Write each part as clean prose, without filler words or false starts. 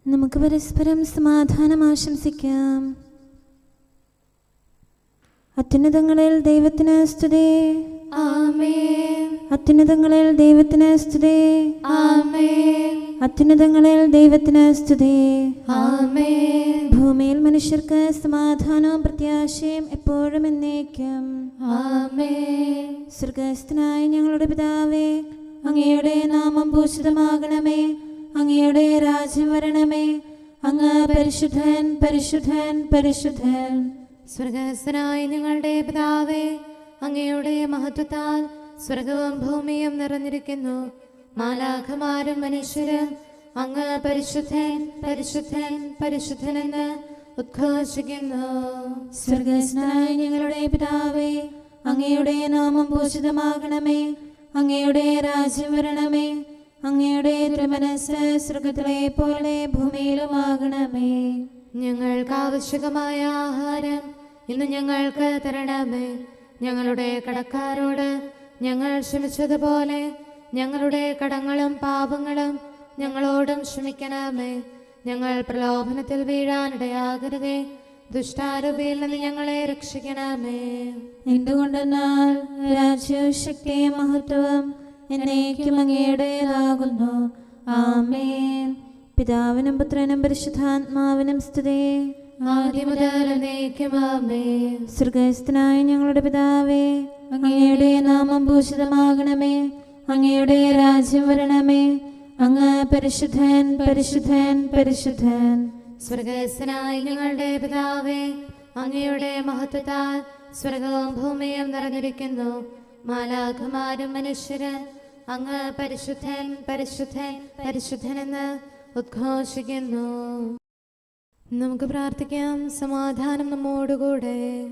നമുക്ക് പരസ്പരം സമാധാനം ആശംസിക്കാം. അത്യുന്നതങ്ങളിൽ ദൈവത്തിന് സ്തുതി. ആമേൻ. അത്യുന്നതങ്ങളിൽ ദൈവത്തിന് സ്തുതി. ആമേൻ. അത്യുന്നതങ്ങളിൽ ദൈവത്തിന് സ്തുതി. ആമേൻ. ഭൂമിയിൽ മനുഷ്യർക്ക് സമാധാനവും പ്രത്യാശയും എപ്പോഴും എന്നേക്കും. ആമേൻ. സ്വർഗ്ഗസ്ഥനായ ഞങ്ങളുടെ പിതാവേ, അങ്ങയുടെ നാമം പൂജിതമാകണമേ. അങ്ങയുടെ രാജ്യം വരണമേ. അങ്ങ് പരിശുദ്ധൻ, പരിശുദ്ധൻ, പരിശുദ്ധൻ. സ്വർഗ്ഗസ്ഥനായ ഞങ്ങളുടെ പിതാവേ, അങ്ങയുടെ മഹത്വത്താൽ സ്വർഗവും ഭൂമിയും നിറഞ്ഞിരിക്കുന്നു. മാലാഖമാരും മനുഷ്യരും അങ്ങ് പരിശുദ്ധൻ, പരിശുദ്ധൻ, പരിശുദ്ധനെന്ന് ഉദ്ഘോഷിക്കുന്നു. സ്വർഗ്ഗസ്ഥനായ ഞങ്ങളുടെ പിതാവേ, അങ്ങയുടെ നാമം പൂജിതമാകണമേ. അങ്ങയുടെ രാജ്യം വരണമേ. അങ്ങയുടെ തിരുമനസ്സ് സ്വർഗ്ഗത്തിലെ പോലെ ഭൂമിയിലുമാകണമേ. ഞങ്ങൾക്ക് ആവശ്യമായ ആഹാരം ഇന്ന് ഞങ്ങൾക്ക് തരണമേ. ഞങ്ങളുടെ കടക്കാരോട് ഞങ്ങൾ ക്ഷമിച്ചതുപോലെ ഞങ്ങളുടെ കടങ്ങളും പാപങ്ങളും ഞങ്ങളോടും ക്ഷമിക്കണമേ. ഞങ്ങൾ പ്രലോഭനത്തിൽ വീഴാനിടയാകരുതേ. ദുഷ്ടാരൂപിയിൽ നിന്ന് ഞങ്ങളെ രക്ഷിക്കണമേ. എന്തുകൊണ്ടെന്നാൽ രാജ്യവും ശക്തിയും മഹത്വവും എന്നേക്കും അങ്ങയുടേതാകുന്നു. ആമേൻ. പിതാവിനും പുത്രനും പരിശുദ്ധാത്മാവിനും സ്തുതി. ആദ്യം മുതൽ എന്നേക്കും ആമേൻ. സ്വർഗ്ഗസ്ഥനായ ഞങ്ങളുടെ പിതാവേ, അങ്ങയുടെ നാമം പൂജിതമാകണമേ. അങ്ങയുടെ രാജ്യം വരണമേ. അങ്ങ് പരിശുദ്ധൻ, പരിശുദ്ധൻ, പരിശുദ്ധൻ. സ്വർഗ്ഗസ്ഥനായ ഞങ്ങളുടെ പിതാവേ, അങ്ങയുടെ മഹത്വത്താൽ സ്വർഗവും ഭൂമിയും നിറഞ്ഞിരിക്കുന്നു. മാലാഖമാരും മനുഷ്യരും അങ്ങ് പരിശുദ്ധൻ, പരിശുദ്ധൻ, പരിശുദ്ധനെന്ന് ഉദ്ഘോഷിക്കുന്നു. നമുക്ക് പ്രാർത്ഥിക്കാം. സമാധാനം നമ്മോടുകൂടെ.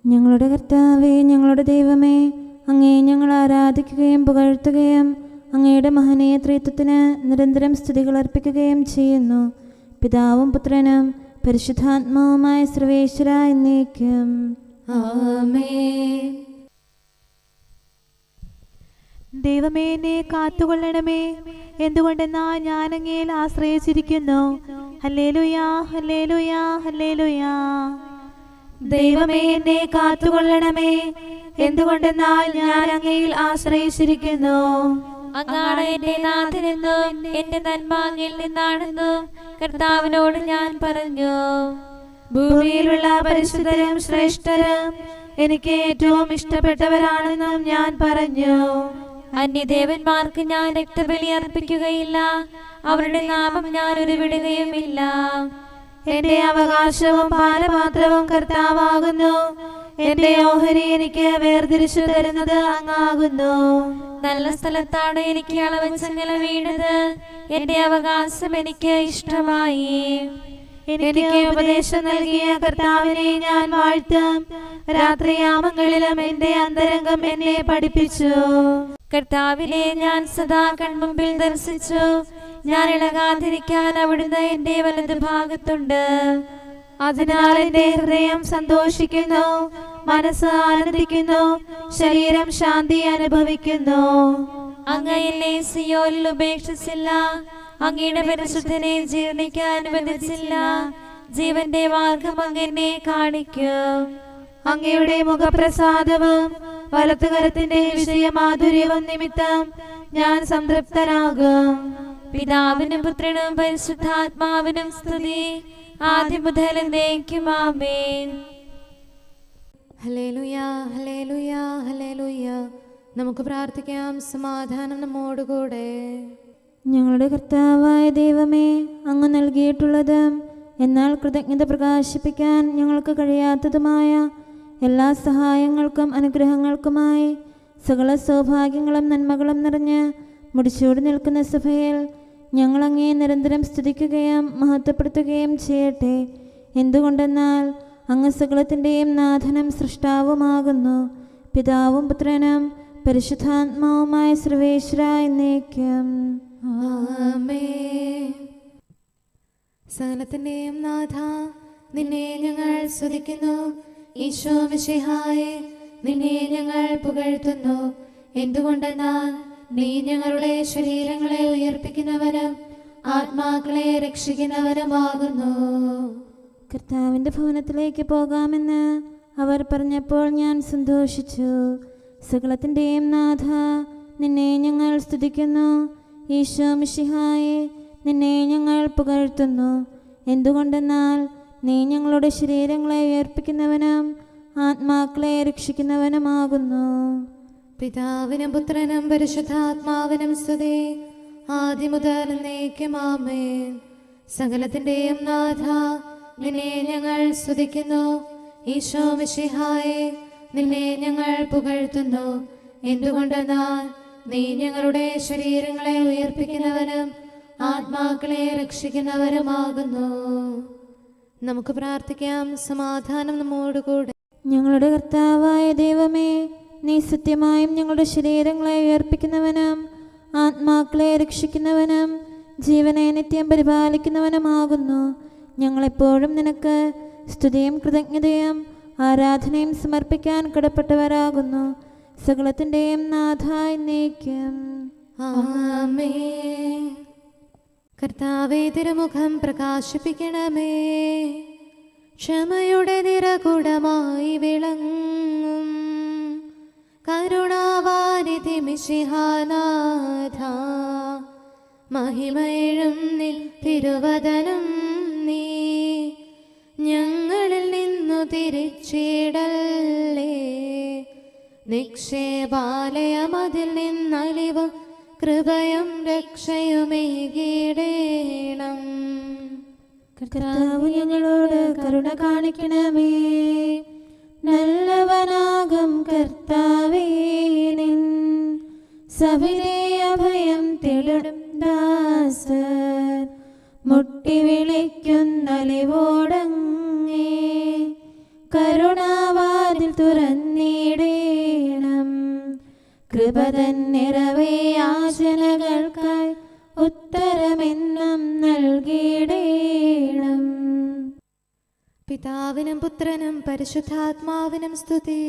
ഞങ്ങളുടെ കർത്താവേ, ഞങ്ങളുടെ ദൈവമേ, അങ്ങേ ഞങ്ങൾ ആരാധിക്കുകയും പുകഴ്ത്തുകയും അങ്ങയുടെ മഹനീയ ത്രിത്വത്തിന് നിരന്തരം സ്തുതികൾ അർപ്പിക്കുകയും ചെയ്യുന്നു. പിതാവും പുത്രനും പരിശുദ്ധാത്മാവുമായ സർവേശ്വര എന്നേക്കും. ആമേൻ. ദൈവമേ, എന്നെ കാത്തുകൊള്ളണമേ. എന്തുകൊണ്ടെന്നാ ഞാൻ അങ്ങയിൽ ആശ്രയിച്ചിരിക്കുന്നു. ഹല്ലേലൂയാ, ഹല്ലേലൂയാ, ഹല്ലേലൂയാ. ദൈവമേ, എന്നെ കാത്തുകൊള്ളണമേ. എന്തുകൊണ്ടെന്നാൽ ഞാൻ അങ്ങയിൽ ആശ്രയിച്ചിരിക്കുന്നു. അങ്ങാണ് എന്റെ നാഥനെന്നും എന്റെ നന്മ അങ്ങിൽ നിന്നാണെന്നും കർത്താവിനോട് ഞാൻ പറഞ്ഞു. ഭൂമിയിലുള്ള പരിശുദ്ധരും ശ്രേഷ്ഠരും എനിക്ക് ഏറ്റവും ഇഷ്ടപ്പെട്ടവരാണെന്നും ഞാൻ പറഞ്ഞു. അന്യദേവന്മാർക്ക് ഞാൻ രക്തബലി അർപ്പിക്കുകയില്ല. അവരുടെ നാമം ഞാൻ ഉരുവിടുകയുമില്ല. എന്റെ അവകാശവും പാനപാത്രവും കർത്താവാകുന്നു. എന്റെ ഓഹരി എനിക്ക് വേർതിരിച്ചു തരുന്നത് അങ്ങാകുന്നു. നല്ല സ്ഥലത്താണ് എനിക്ക് അളവച്ചങ്ങല വീണത്. എന്റെ അവകാശം എനിക്ക് ഇഷ്ടമായി. എനിക്ക് ഉപദേശം നൽകിയ കർത്താവിനെ ഞാൻ വാഴ്ത്തും. രാത്രിയാമങ്ങളിലും എന്റെ അന്തരംഗം എന്നെ പഠിപ്പിച്ചു. കർത്താവിനെ ഞാൻ സദാ കൺമുമ്പിൽ ദർശിച്ചു. ഞാൻ ഇളകാതിരിക്കാൻ അവിടുന്ന് എന്റെ വലതു ഭാഗത്തുണ്ട്. അതിനാൽ എന്റെ ഹൃദയം സന്തോഷിക്കുന്നു, മനസ്സ് ആനന്ദിക്കുന്നു, ശരീരം ശാന്തി അനുഭവിക്കുന്നു. അങ്ങ് എന്നെ സിയോനിൽ ഉപേക്ഷിച്ചില്ല. അങ്ങയുടെ പരിശുദ്ധനെ ജീർണിക്കാൻ അനുവദിച്ചില്ല. ജീവന്റെ മാർഗം അങ്ങ് എന്നെ കാണിക്കും. അങ്ങയുടെ മുഖപ്രസാദവും വലത്തുകരത്തിന്റെ വിജയമാധുര്യവും നിമിത്തം ഞാൻ സംതൃപ്തനാകും. പിതാവിനും പുത്രനും പരിശുദ്ധാത്മാവിനും സ്തുതി. ആദ്യം മുതൽ എന്നേക്കും ആമേൻ. ഹല്ലേലൂയാ, ഹല്ലേലൂയാ, ഹല്ലേലൂയാ. നമുക്ക് പ്രാർത്ഥിക്കാം. സമാധാനം നമ്മോടുകൂടെ. ഞങ്ങളുടെ കർത്താവായ ദൈവമേ, അങ്ങ് നൽകിയിട്ടുള്ളതും എന്നാൽ കൃതജ്ഞത പ്രകാശിപ്പിക്കാൻ ഞങ്ങൾക്ക് കഴിയാത്തതുമായ എല്ലാ സഹായങ്ങൾക്കും അനുഗ്രഹങ്ങൾക്കുമായി സകല സൗഭാഗ്യങ്ങളും നന്മകളും നിറഞ്ഞ് മുടിച്ചൂടി നിൽക്കുന്ന സഭയിൽ ഞങ്ങൾ അങ്ങേ നിരന്തരം സ്തുതിക്കുകയും മഹത്വപ്പെടുത്തുകയും ചെയ്യട്ടെ. എന്തുകൊണ്ടെന്നാൽ അങ്ങ് സകലത്തിൻ്റെയും നാഥനും സൃഷ്ടാവുമാകുന്നു. പിതാവും പുത്രനും പരിശുദ്ധാത്മാവുമായ സർവേശ്വര എന്നേക്കും. ആമേൻ. സകലത്തിന്റെയും നാഥ, നിന്നെ ഞങ്ങൾ സ്തുതിക്കുന്നു. ഈശോ മിശിഹായേ, നിന്നെ ഞങ്ങൾ പുകഴ്ത്തുന്നു. എന്തുകൊണ്ടെന്നാൽ നീ ഞങ്ങളുടെ ശരീരങ്ങളെ ഉയർപ്പിക്കുന്നവനും ആത്മാക്കളെ രക്ഷിക്കുന്നവനുമാകുന്നു. കർത്താവിൻ്റെ ഭവനത്തിലേക്ക് പോകാമെന്ന് അവർ പറഞ്ഞപ്പോൾ ഞാൻ സന്തോഷിച്ചു. സകലത്തിൻ്റെയും നാഥ, നിന്നെ ഞങ്ങൾ സ്തുതിക്കുന്നു. ഈശോ മിശിഹായെ, നിന്നെ ഞങ്ങൾ പുകഴ്ത്തുന്നു. എന്തുകൊണ്ടെന്നാൽ നീ ഞങ്ങളുടെ ശരീരങ്ങളെ ഉയർപ്പിക്കുന്നവനും ആത്മാക്കളെ രക്ഷിക്കുന്നവനുമാകുന്നു. പിതാവിനും പുത്രനും പരിശുദ്ധാത്മാവിനും സ്തുതി, ആദ്യം മുതൽ എന്നേക്കും ആമേൻ. സകലത്തിൻ്റെയും നാഥ, നിന്നെ ഞങ്ങൾ സ്തുതിക്കുന്നു. ഈശോ മിശിഹായെ, നിന്നെ ഞങ്ങൾ പുകഴ്ത്തുന്നു. എന്തുകൊണ്ടെന്നാൽ നീ ഞങ്ങളുടെ ശരീരങ്ങളെ ഉയർപ്പിക്കുന്നവനും ആത്മാക്കളെ രക്ഷിക്കുന്നവരുമാകുന്നു. നമുക്ക് പ്രാർത്ഥിക്കാം. സമാധാനം നമ്മോടുകൂടെ. ഞങ്ങളുടെ കർത്താവായ ദൈവമേ, നീ സത്യമായും ഞങ്ങളുടെ ശരീരങ്ങളെ ഉയർപ്പിക്കുന്നവനും ആത്മാക്കളെ രക്ഷിക്കുന്നവനും ജീവനെ നിത്യം പരിപാലിക്കുന്നവനുമാകുന്നു. ഞങ്ങളെപ്പോഴും നിനക്ക് സ്തുതിയും കൃതജ്ഞതയും ആരാധനയും സമർപ്പിക്കാൻ കടപ്പെട്ടവരാകുന്നു. സകലത്തിൻ്റെയും നാഥായി എന്നേക്കും ആമേൻ. കർത്താവേ, തിരുമുഖം പ്രകാശിപ്പിക്കണമേ. ക്ഷമയുടെ നിറകുടമായി വിളങ്ങും കരുണാവാരിധി മിശിഹാനാഥ, മഹിമയിഴും നിൻ തിരുവദനം നീ ഞങ്ങളിൽ നിന്നു തിരിച്ചിടല്ലേ. നിക്ഷേപാലയമതിൽ നിന്നലിവും കൃപയും രക്ഷയുമേകിടേണം. കർത്താവ് ഞങ്ങളോട് കരുണ കാണിക്കണമേ. നല്ലവനാകും കർത്താവേ, നിൻ സവിധേ അഭയം തേടും ദാസർ മുട്ടി വിളിക്കുന്നലിവോടങ്ങേ. കരുണാവാതിൽ തുറന്നിടേണം. കൃപതൻ നിറവേ യാചനകൾക്കായി ഉത്തരമെന്നും നൽകിയിടേണം. പിതാവിനും പുത്രനും പരിശുദ്ധാത്മാവിനും സ്തുതി.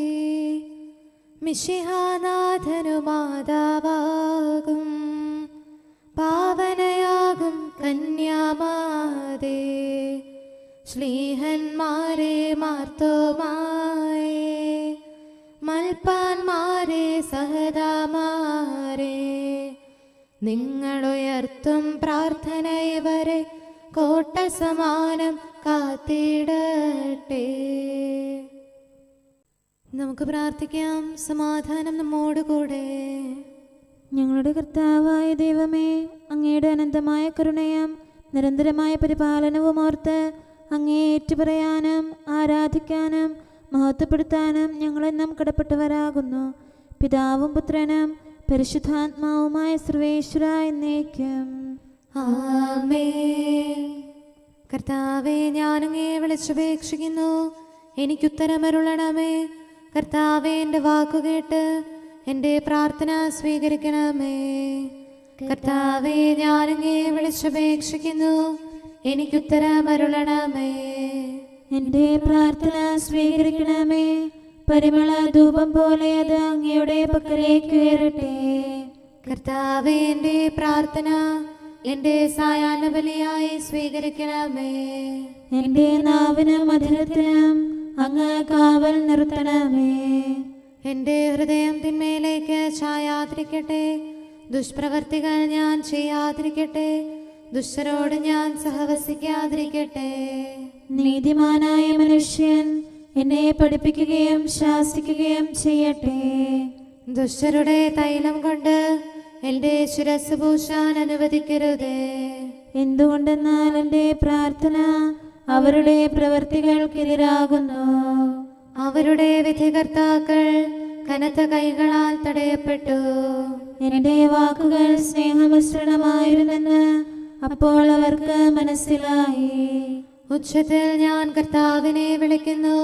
മിശിഹാനാഥനു മാതാവാകും പാവനയാകും കന്യാമാതേ, ശ്ലീഹന്മാരെ മാർത്തോമായേ, മൽപ്പാന്മാരെ സഹദാമാരെ, നിങ്ങളുയർത്തും പ്രാർത്ഥന ഇവരെ കോട്ട സമാനം കാത്തിടട്ടെ. നമുക്ക് പ്രാർത്ഥിക്കാം. സമാധാനം നമ്മോടുകൂടെ. ഞങ്ങളുടെ കർത്താവായ ദൈവമേ, അങ്ങയുടെ അനന്തമായ കരുണയും നിരന്തരമായ പരിപാലനവും ഓർത്ത് അങ്ങയെ ഏറ്റുപറയാനും ആരാധിക്കാനും മഹത്വപ്പെടുത്താനും ഞങ്ങളെന്നും കടപ്പെട്ടവരാകുന്നു. പിതാവും പുത്രനും പരിശുദ്ധാത്മാവുമായ സർവേശ്വര എന്നേക്കും ആമേൻ. കർത്താവേ, ഞാനങ്ങയെ വിളിച്ചപേക്ഷിക്കുന്നു, എനിക്കുത്തരമരുളണമേ. കർത്താവേ, എൻ്റെ വാക്കുകേട്ട് എൻ്റെ പ്രാർത്ഥന സ്വീകരിക്കണമേ. കർത്താവേ, ഞാനങ്ങയെ വിളിച്ചപേക്ഷിക്കുന്നു, എനിക്കുത്തരമരുളണമേ. എൻ്റെ പ്രാർത്ഥന സ്വീകരിക്കണമേ. പരിമള ധൂപം പോലെ അത് അങ്ങയുടെ പക്കലേക്ക് ഉയരട്ടെ. കർത്താവേ, എൻ്റെ പ്രാർത്ഥന എൻ്റെ സായാഹ്ന ബലിയായി സ്വീകരിക്കണമേ. എൻ്റെ നാവിനും മധുരത്തിനും അങ്ങ് കാവൽ നിർത്തണമേ. എൻ്റെ ഹൃദയം തിന്മയിലേക്ക് ചായാതിരിക്കട്ടെ. ദുഷ്പ്രവർത്തികൾ ഞാൻ ചെയ്യാതിരിക്കട്ടെ. ദുഷ്ടരോട് ഞാൻ സഹവസിക്കാതിരിക്കട്ടെ. നീതിമാനായ മനുഷ്യൻ എന്നെ പഠിപ്പിക്കുകയും ശാസിക്കുകയും ചെയ്യട്ടെ. ദുഷ്ടരുടെ തൈലം കൊണ്ട് എൻ്റെ ശിരസ് പൂശാൻ അനുവദിക്കരുതേ. എന്തുകൊണ്ടെന്നാൽ എൻ്റെ പ്രാർത്ഥന അവരുടെ പ്രവൃത്തികൾക്കെതിരാകുന്നു. അവരുടെ വിധികർത്താക്കൾ കനത്ത കൈകളാൽ തടയപ്പെട്ടു. എൻ്റെ വാക്കുകൾ സ്നേഹമിശ്രണമായിരുന്നെന്ന് അപ്പോൾ അവർക്ക് മനസ്സിലായി. ഉച്ചത്തിൽ ഞാൻ കർത്താവിനെ വിളിക്കുന്നു,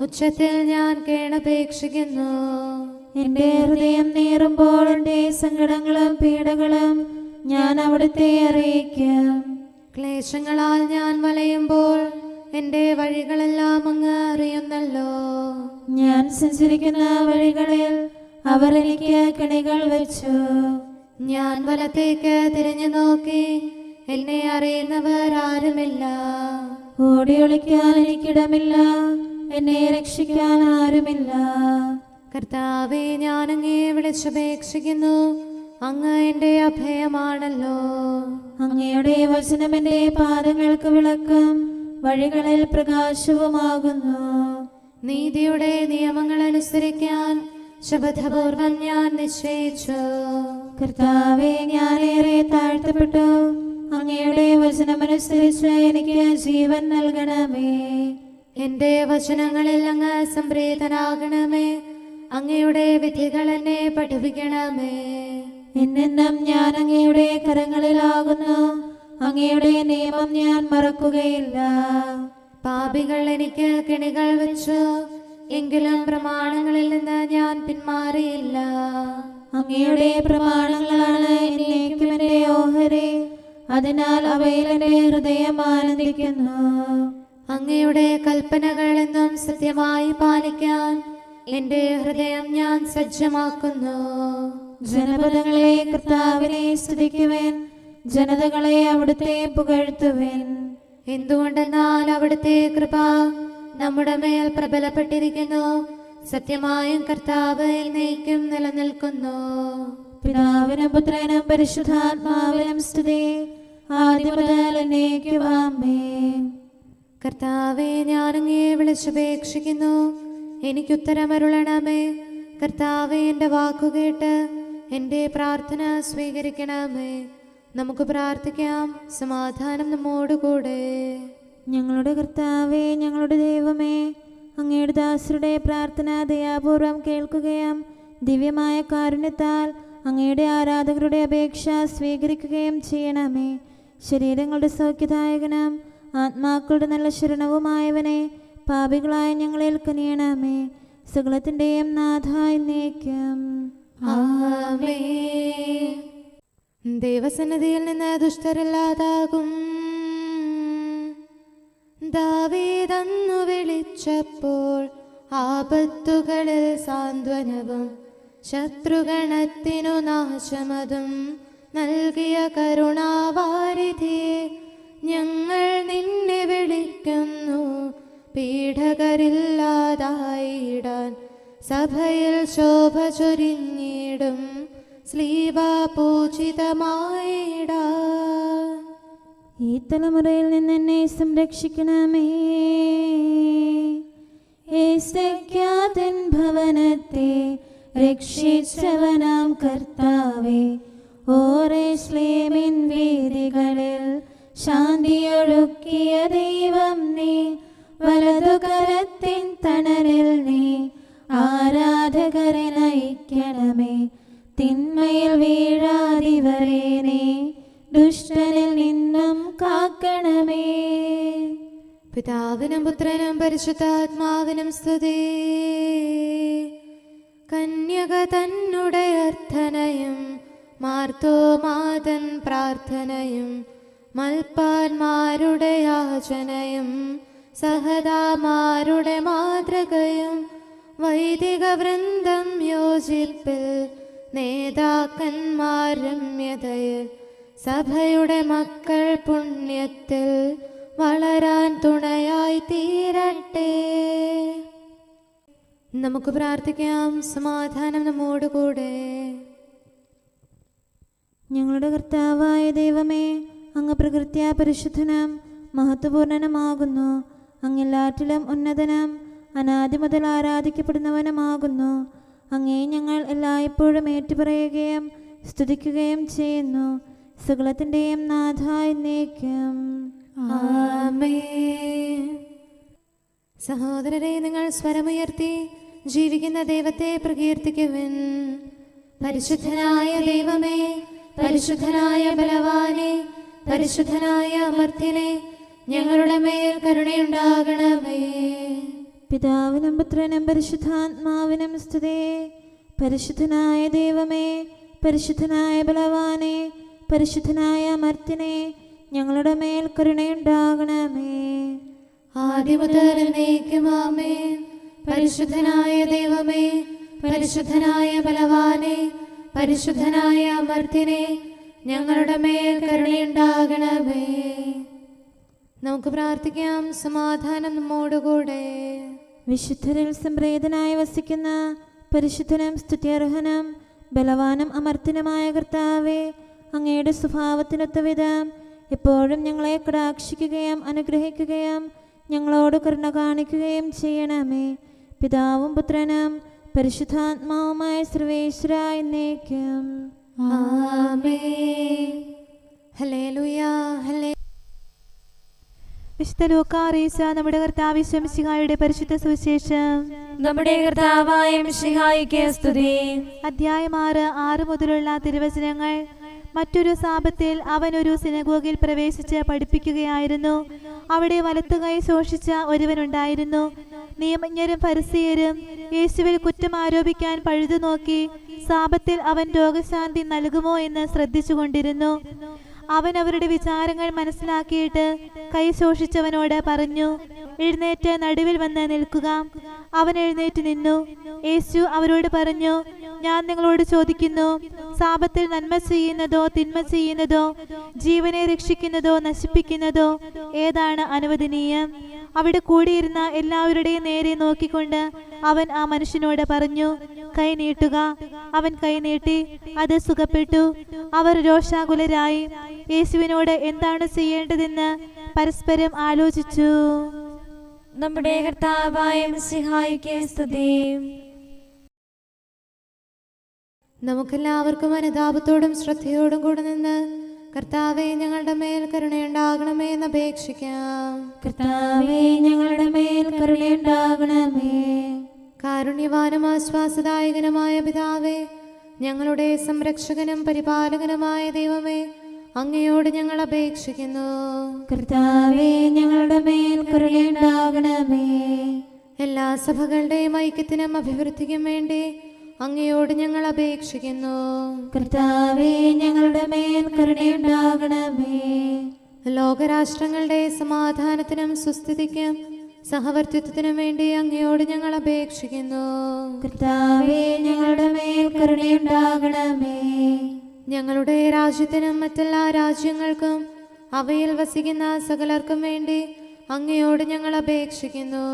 ഉച്ചത്തിൽ ഞാൻ കേണപേക്ഷിക്കുന്നു. എൻ്റെ ഹൃദയം നീറുമ്പോൾ എൻ്റെ സങ്കടങ്ങളും പീഡകളും ഞാൻ അവിടുത്തെ അറിയിക്കും. ക്ലേശങ്ങളാൽ ഞാൻ വലയുമ്പോൾ എൻ്റെ വഴികളെല്ലാം അങ്ങ് അറിയുന്നല്ലോ. ഞാൻ സഞ്ചരിക്കുന്ന വഴികളിൽ അവർ എനിക്ക് കെണികൾ വെച്ചു. ഞാൻ വലത്തേക്ക് തിരിഞ്ഞു നോക്കി എന്നെ അറിയുന്നവർ ആരുമില്ല. ഓടി ഒളിക്കാൻ എനിക്കിടമില്ല, എന്നെ രക്ഷിക്കാൻ ആരുമില്ല. കർത്താവേ, ഞാൻ അങ്ങേ വിളിച്ചപേക്ഷിക്കുന്നു, അങ്ങ് എൻ്റെ അഭയമാണല്ലോ. അങ്ങയുടെ വചനം എൻ്റെ പാദങ്ങൾക്ക് വിളക്കും, വഴികളിൽ പ്രകാശവുമാകുന്നു. നീതിയുടെ നിയമങ്ങൾ അനുസരിക്കാൻ ശപഥപൂർവം ഞാൻ നിശ്ചയിച്ചു. കർത്താവേ, ഞാനേറെ താഴ്ത്തപ്പെട്ടു, അങ്ങയുടെ വചനമനുസരിച്ച് എനിക്ക് ജീവൻ നൽകണമേ. എൻ്റെ വചനങ്ങളിൽ അങ്ങ് സംപ്രീതനാകണമേ. അങ്ങയുടെ വിധികൾ എന്നെ പഠിപ്പിക്കണമേ. എന്നെന്നും ഞാൻ അങ്ങയുടെ കരങ്ങളിലാകുന്നു, അങ്ങയുടെ നിയമം ഞാൻ മറക്കുകയില്ല. പാപികൾ എനിക്ക് കെണികൾ വെച്ചു, എങ്കിലും പ്രമാണങ്ങളിൽ നിന്ന് ഞാൻ പിന്മാറിയില്ല. അങ്ങയുടെ പ്രമാണങ്ങളാണ് എന്നേക്കും എൻ്റെ ഓഹരി, അതിനാൽ അവയിൽ എൻ്റെ ഹൃദയം ആനന്ദിക്കുന്നു. അങ്ങയുടെ കൽപ്പനകൾ എന്നും സത്യമായി പാലിക്കാൻ എൻ്റെ ഹൃദയം ഞാൻ സജ്ജമാക്കുന്നു. ജനപദങ്ങളെ കർത്താവിനെ സ്തുതിക്കുവേൻ, ജനതകളെ അവിടുത്തെ പുകഴ്ത്തുവേൻ. എന്തുകൊണ്ടെന്നാൽ അവിടുത്തെ കൃപ നമ്മുടെ മേൽ പ്രബലപ്പെട്ടിരിക്കുന്നു. സത്യമായും കർത്താവ് എന്നേക്കും നിലനിൽക്കുന്നു. പിതാവിനും പുത്രനും പരിശുദ്ധാത്മാവിനും സ്തുതി, ആദ്യം മുതൽ എന്നേക്കും ആമേൻ. കർത്താവെ, ഞാൻ അങ്ങയെ വിളിച്ചപേക്ഷിക്കുന്നു, എനിക്കുത്തരമരുളണമേ. കർത്താവെ, എൻ്റെ വാക്കുകേട്ട് എൻ്റെ പ്രാർത്ഥന സ്വീകരിക്കണമേ. നമുക്ക് പ്രാർത്ഥിക്കാം. സമാധാനം നമ്മോടുകൂടെ. ഞങ്ങളുടെ കർത്താവേ, ഞങ്ങളുടെ ദൈവമേ, അങ്ങയുടെ ദാസരുടെ പ്രാർത്ഥന ദയാപൂർവം കേൾക്കുകയും ദിവ്യമായ കാരുണ്യത്താൽ അങ്ങയുടെ ആരാധകരുടെ അപേക്ഷ സ്വീകരിക്കുകയും ചെയ്യണമേ. ശരീരങ്ങളുടെ സൗഖ്യദായകനും ആത്മാക്കളുടെ നല്ല ശരണവുമായവനെ, പാപികളായ ഞങ്ങളിൽ കനിയണമേ. സകലത്തിൻ്റെയും നാഥ എന്നേക്കും ആമേൻ. ദൈവസന്നിധിയിൽ നിന്ന് ദുഷ്ടരില്ലാതാകും. ദാവീദന്നു വിളിച്ചപ്പോൾ ആപത്തുകളിൽ സാന്ത്വനവും ശത്രുഗണത്തിനു നാശമതും നൽകിയ കരുണാവാരിധിയെ, ഞങ്ങൾ നിന്നെ വിളിക്കുന്നു. പീഡകരില്ലാതായിടാൻ സഭയിൽ ശോഭ ചൊരിഞ്ഞിടും ശ്ലീവാപൂജിതമായിടാൻ. ഈ തലമുറയിൽ നിന്ന് എന്നെ സംരക്ഷിക്കണമേ. ഏസെക്യാതൻ ഭവനത്തെ രക്ഷിച്ചവനാം കർത്താവേ, ഓരേശ്ലേമിൻ വീഥികളിൽ ശാന്തിയൊഴുക്കിയ ദൈവം നീ. വലതുകരത്തിൻ തണലിൽ നീ ആരാധകരെ നയിക്കണമേ. തിന്മയിൽ വീഴാതിവരെ നീ ദുഷ്ടനിൽ നിന്നും കാക്കണമേ. പിതാവിനും പുത്രനും പരിശുദ്ധാത്മാവിനും സ്തുതി. കന്യക തന്നുടെ അർത്ഥനയും മാർത്തോമാതൻ പ്രാർത്ഥനയും മൽപ്പാന്മാരുടെ യാചനയും സഹദാമാരുടെ മാതൃകയും വൈദിക വൃന്ദം യോജിപ്പിൽ നേതാക്കന്മാർ രമ്യതയിൽ സഭയുടെ മക്കൾ പുണ്യത്തിൽ വളരാൻ തുണയായി തീരട്ടെ. നമുക്ക് പ്രാർത്ഥിക്കാം. സമാധാനം നമ്മോടുകൂടെ. ഞങ്ങളുടെ കർത്താവായ ദൈവമേ, അങ്ങ് പ്രകൃത്യാ പരിശുദ്ധനും മഹത്വപൂർണനുമാകുന്നു. അങ്ങെല്ലാറ്റിലും ഉന്നതനും അനാദി മുതൽ ആരാധിക്കപ്പെടുന്നവനുമാകുന്നു. അങ്ങേ ഞങ്ങൾ എല്ലായ്പ്പോഴും ഏറ്റുപറയുകയും സ്തുതിക്കുകയും ചെയ്യുന്നു. സകലത്തിൻ്റെയും നാഥ എന്നേക്കും ആമേൻ. സഹോദരരെ, നിങ്ങൾ സ്വരമുയർത്തി ജീവിക്കുന്ന ദൈവത്തെ പ്രകീർത്തിക്കുവിൻ. പരിശുദ്ധനായ ദൈവമേ, പരിശുദ്ധനായ ബലവാനെ, പരിശുദ്ധനായ അമർത്യനെ, ഞങ്ങളുടെ മേൽ കരുണയുണ്ടാകണമേ. പിതാവിനും പുത്രനും പരിശുദ്ധാത്മാവിനും സ്തുതി. പരിശുദ്ധനായ ദൈവമേ, പരിശുദ്ധനായ ബലവാനെ, പരിശുദ്ധനായ അമർത്യനെ, ഞങ്ങളുടെ മേൽ കരുണയുണ്ടാകണമേ. ആദ്യം മുതൽ എന്നേക്കും ആമേൻ. പരിശുദ്ധനായ ദൈവമേ, പരിശുദ്ധനായ ബലവാനെ, പരിശുദ്ധനായ അമർത്യനെ, ഞങ്ങളുടെ മേൽ കരുണയുണ്ടാകണമേ. നമുക്ക് പ്രാർത്ഥിക്കാം. സമാധാനം നമ്മോടുകൂടെ. വിശുദ്ധരിൽ സംപ്രീതനായി വസിക്കുന്ന പരിശുദ്ധനും സ്തുത്യർഹനും ബലവാനും അമർത്തിനുമായ കർത്താവേ, അങ്ങയുടെ സ്വഭാവത്തിനൊത്ത വിധം എപ്പോഴും ഞങ്ങളെ കടാക്ഷിക്കുകയും അനുഗ്രഹിക്കുകയും ഞങ്ങളോട് കരുണ കാണിക്കുകയും ചെയ്യണമേ. പിതാവും പുത്രനും പരിശുദ്ധാത്മാവുമായ സർവേശ്വര എന്നേക്കും. ആമേൻ. ഹല്ലേലൂയ. വിശുദ്ധ ലൂക്കാ അറിയിച്ച നമ്മുടെ കർത്താവ് മിശിഹായുടെ പരിശുദ്ധ സുവിശേഷം. നമ്മുടെ കർത്താവായ മിശിഹായിക്ക് സ്തുതി. അധ്യായം 6 മുതലുള്ള തിരുവചനങ്ങൾ. മറ്റൊരു സാബത്തിൽ അവൻ ഒരു സിനഗോഗിൽ പ്രവേശിച്ച് പഠിപ്പിക്കുകയായിരുന്നു. അവിടെ വലത്തുകൈ ശോഷിച്ച ഒരുവനുണ്ടായിരുന്നു. നിയമജ്ഞരും ഫരിസേയരും യേശുവിൽ കുറ്റം ആരോപിക്കാൻ പഴുതു നോക്കി സാബത്തിൽ അവൻ രോഗശാന്തി നൽകുമോ എന്ന് ശ്രദ്ധിച്ചുകൊണ്ടിരുന്നു. അവൻ അവരുടെ വിചാരങ്ങൾ മനസ്സിലാക്കിയിട്ട് കൈ ശോഷിച്ചവനോട് പറഞ്ഞു, എഴുന്നേറ്റ് നടുവിൽ വന്ന് നിൽക്കുക. അവൻ എഴുന്നേറ്റ് നിന്നു. യേശു അവരോട് പറഞ്ഞു, ഞാൻ നിങ്ങളോട് ചോദിക്കുന്നു, സാബത്തിൽ നന്മ ചെയ്യുന്നതോ തിന്മ ചെയ്യുന്നതോ ജീവനെ രക്ഷിക്കുന്നതോ നശിപ്പിക്കുന്നതോ ഏതാണ് അനുവദനീയം? അവിടെ കൂടിയിരുന്ന എല്ലാവരുടെയും നേരെ നോക്കിക്കൊണ്ട് അവൻ ആ മനുഷ്യനോട് പറഞ്ഞു, കൈ നീട്ടുക. അവൻ കൈ നീട്ടി, അത് സുഖപ്പെട്ടു. അവർ രോഷാകുലരായി യേശുവിനോട് എന്താണ് ചെയ്യേണ്ടതെന്ന് പരസ്പരം ആലോചിച്ചു. നമ്മുടെ കർത്താവായ മിശിഹായിക്ക് സ്തുതി. നമുക്കെല്ലാവർക്കും അനുതാപത്തോടും ശ്രദ്ധയോടും കൂടെ നിന്ന് കർത്താവേ, ഞങ്ങളുടെ മേൽ കരുണയുണ്ടാകണമേ എന്ന് അപേക്ഷിക്കാം. കർത്താവേ, ഞങ്ങളുടെ മേൽ കരുണയുണ്ടാകണമേ. കാരുണ്യവാനും ആശ്വാസദായകനുമായ പിതാവേ, ഞങ്ങളുടെ സംരക്ഷകനും പരിപാലകനുമായ ദൈവമേ, അങ്ങയോട് ഞങ്ങൾ അപേക്ഷിക്കുന്നു. കർത്താവേ, ഞങ്ങളുടെ മേൽ കരുണയുണ്ടാകണമേ. എല്ലാ സഭകളുടെയും ഐക്യത്തിനും അഭിവൃദ്ധിക്കും വേണ്ടി അങ്ങയോട് ഞങ്ങൾ അപേക്ഷിക്കുന്നു. കർത്താവേ, ഞങ്ങളുടെ മേൽ കരുണയുണ്ടാകണമേ. ലോകരാഷ്ട്രങ്ങളുടെ സമാധാനത്തിനും സുസ്ഥിതിക്കും സഹവർത്തിത്വത്തിനും വേണ്ടി അങ്ങയോട് ഞങ്ങൾ അപേക്ഷിക്കുന്നു. കർത്താവേ, ഞങ്ങളുടെ മേൽ കരുണയുണ്ടാകണമേ. ഞങ്ങളുടെ രാജ്യത്തിനും മറ്റെല്ലാ രാജ്യങ്ങൾക്കും അവയിൽ വസിക്കുന്ന സകലർക്കും വേണ്ടി അങ്ങയോട് ഞങ്ങൾ അപേക്ഷിക്കുന്നു.